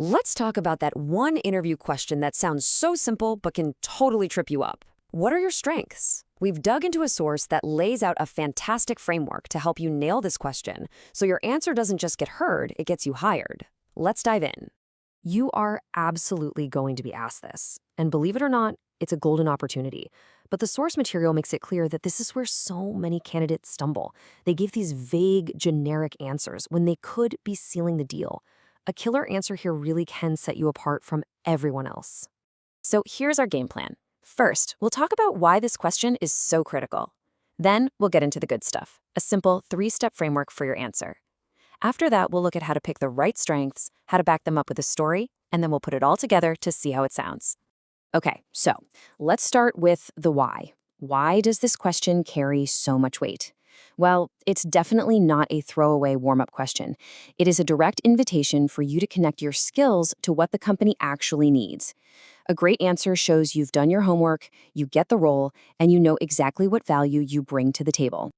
Let's talk about that one interview question that sounds so simple but can totally trip you up. What are your strengths? We've dug into a source that lays out a fantastic framework to help you nail this question, so your answer doesn't just get heard, it gets you hired. Let's dive in. You are absolutely going to be asked this, and believe it or not, it's a golden opportunity. But the source material makes it clear that this is where so many candidates stumble. They give these vague, generic answers when they could be sealing the deal. A killer answer here really can set you apart from everyone else. So here's our game plan. First, we'll talk about why this question is so critical. Then we'll get into the good stuff, a simple 3-step framework for your answer. After that, we'll look at how to pick the right strengths, how to back them up with a story, and then we'll put it all together to see how it sounds. Okay, so let's start with the why. Why does this question carry so much weight? Well, it's definitely not a throwaway warm-up question. It is a direct invitation for you to connect your skills to what the company actually needs. A great answer shows you've done your homework, you get the role, and you know exactly what value you bring to the table.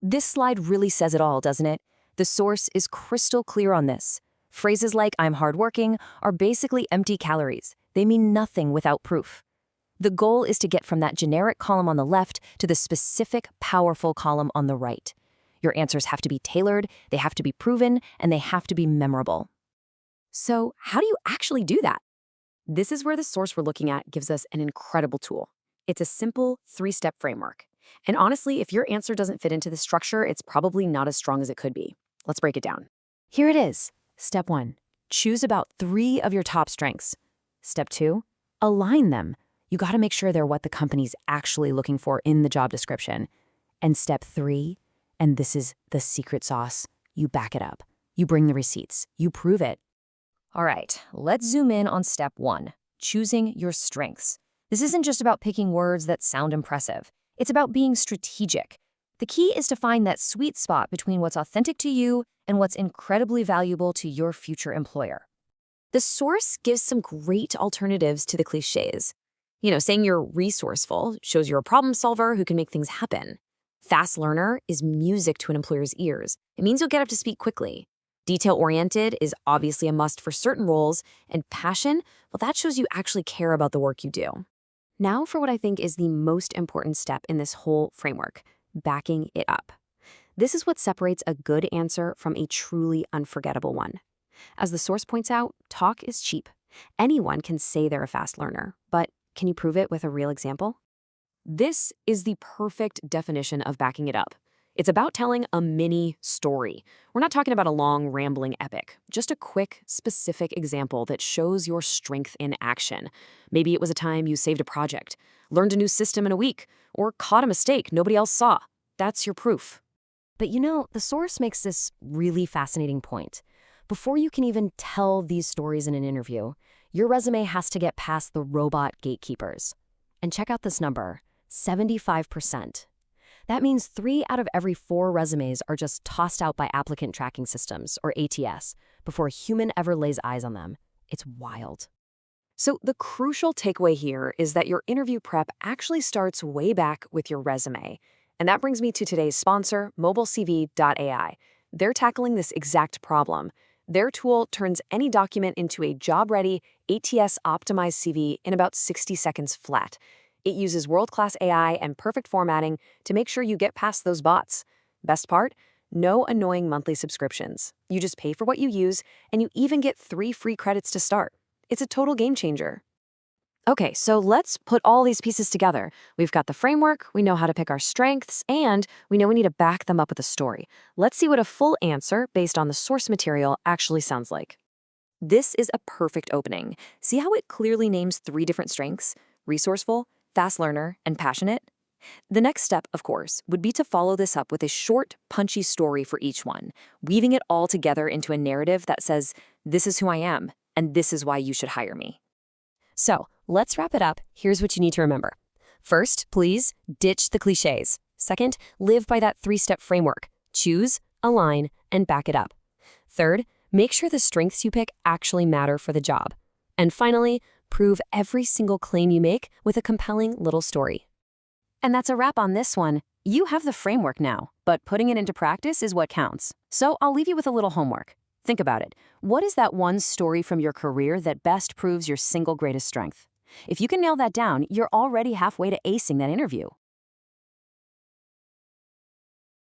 This slide really says it all, doesn't it? The source is crystal clear on this. Phrases like "I'm hardworking" are basically empty calories. They mean nothing without proof. The goal is to get from that generic column on the left to the specific, powerful column on the right. Your answers have to be tailored, they have to be proven, and they have to be memorable. So, how do you actually do that? This is where the source we're looking at gives us an incredible tool. It's a simple 3-step framework. And honestly, if your answer doesn't fit into the structure, it's probably not as strong as it could be. Let's break it down. Here it is. Step 1. Choose about 3 of your top strengths. Step 2. Align them. You got to make sure they're what the company's actually looking for in the job description. And step 3, and this is the secret sauce, you back it up. You bring the receipts. You prove it. All right, let's zoom in on step 1, choosing your strengths. This isn't just about picking words that sound impressive. It's about being strategic. The key is to find that sweet spot between what's authentic to you and what's incredibly valuable to your future employer. The source gives some great alternatives to the cliches. Saying you're resourceful shows you're a problem solver who can make things happen. Fast learner is music to an employer's ears. It means you'll get up to speed quickly. Detail-oriented is obviously a must for certain roles, and passion, well, that shows you actually care about the work you do. Now for what I think is the most important step in this whole framework, backing it up. This is what separates a good answer from a truly unforgettable one. As the source points out, talk is cheap. Anyone can say they're a fast learner, but can you prove it with a real example? This is the perfect definition of backing it up. It's about telling a mini story. We're not talking about a long, rambling epic, just a quick, specific example that shows your strength in action. Maybe it was a time you saved a project, learned a new system in a week, or caught a mistake nobody else saw. That's your proof. But the source makes this really fascinating point. Before you can even tell these stories in an interview, your resume has to get past the robot gatekeepers. And check out this number, 75%. That means 3 out of every 4 resumes are just tossed out by applicant tracking systems, or ATS, before a human ever lays eyes on them. It's wild. So the crucial takeaway here is that your interview prep actually starts way back with your resume. And that brings me to today's sponsor, mobilecv.ai. They're tackling this exact problem. Their tool turns any document into a job-ready, ATS-optimized CV in about 60 seconds flat. It uses world-class AI and perfect formatting to make sure you get past those bots. Best part? No annoying monthly subscriptions. You just pay for what you use, and you even get 3 free credits to start. It's a total game changer. Okay, so let's put all these pieces together. We've got the framework, we know how to pick our strengths, and we know we need to back them up with a story. Let's see what a full answer based on the source material actually sounds like. This is a perfect opening. See how it clearly names 3 different strengths? Resourceful, fast learner, and passionate? The next step, of course, would be to follow this up with a short, punchy story for each one, weaving it all together into a narrative that says, this is who I am, and this is why you should hire me. So, let's wrap it up. Here's what you need to remember. First, please ditch the cliches. Second, live by that 3-step framework. Choose, align, and back it up. Third, make sure the strengths you pick actually matter for the job. And finally, prove every single claim you make with a compelling little story. And that's a wrap on this one. You have the framework now, but putting it into practice is what counts. So I'll leave you with a little homework. Think about it. What is that one story from your career that best proves your single greatest strength? If you can nail that down, you're already halfway to acing that interview.